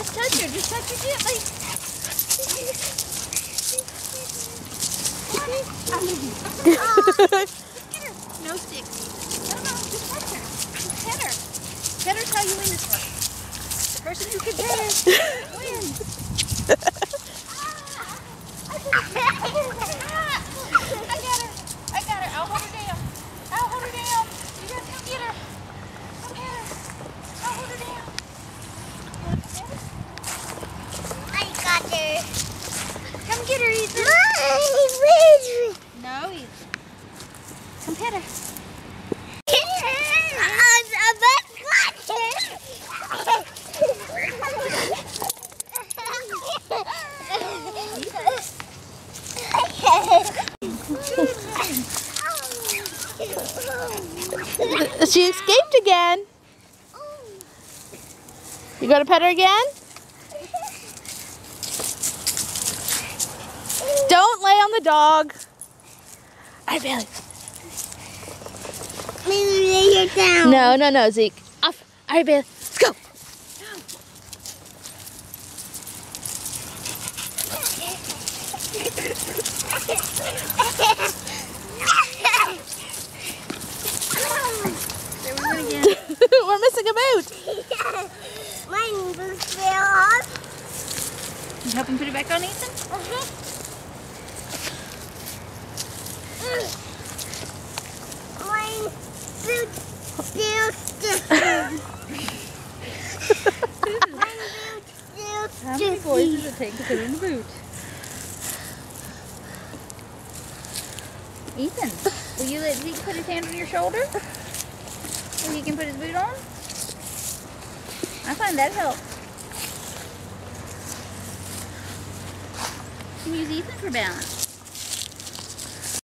Just touch her. Just touch her gently. Get her. No sticks. No, just touch her. Just pet her. Pet her's how you win this one. The person who can pet her wins. I got her. I'll hold her down. You guys come get her. Come get her. I'll hold her down. I got her. Come get her, Ethan. No, Ethan. Come pet her. She escaped again. You gonna pet her again? Don't lay on the dog. All right, Bailey. Maybe lay her down. No, Zeke. Off. All right, Bailey. Let's go. We're missing a boot. My boot fell off. You help him put it back on, Ethan? My boot still stiff. My boot still How many boys does it take to put in the boot? Ethan, will you let Zeke put his hand on your shoulder? So he can put his boot on? I find that helps. You can use Ethan for balance.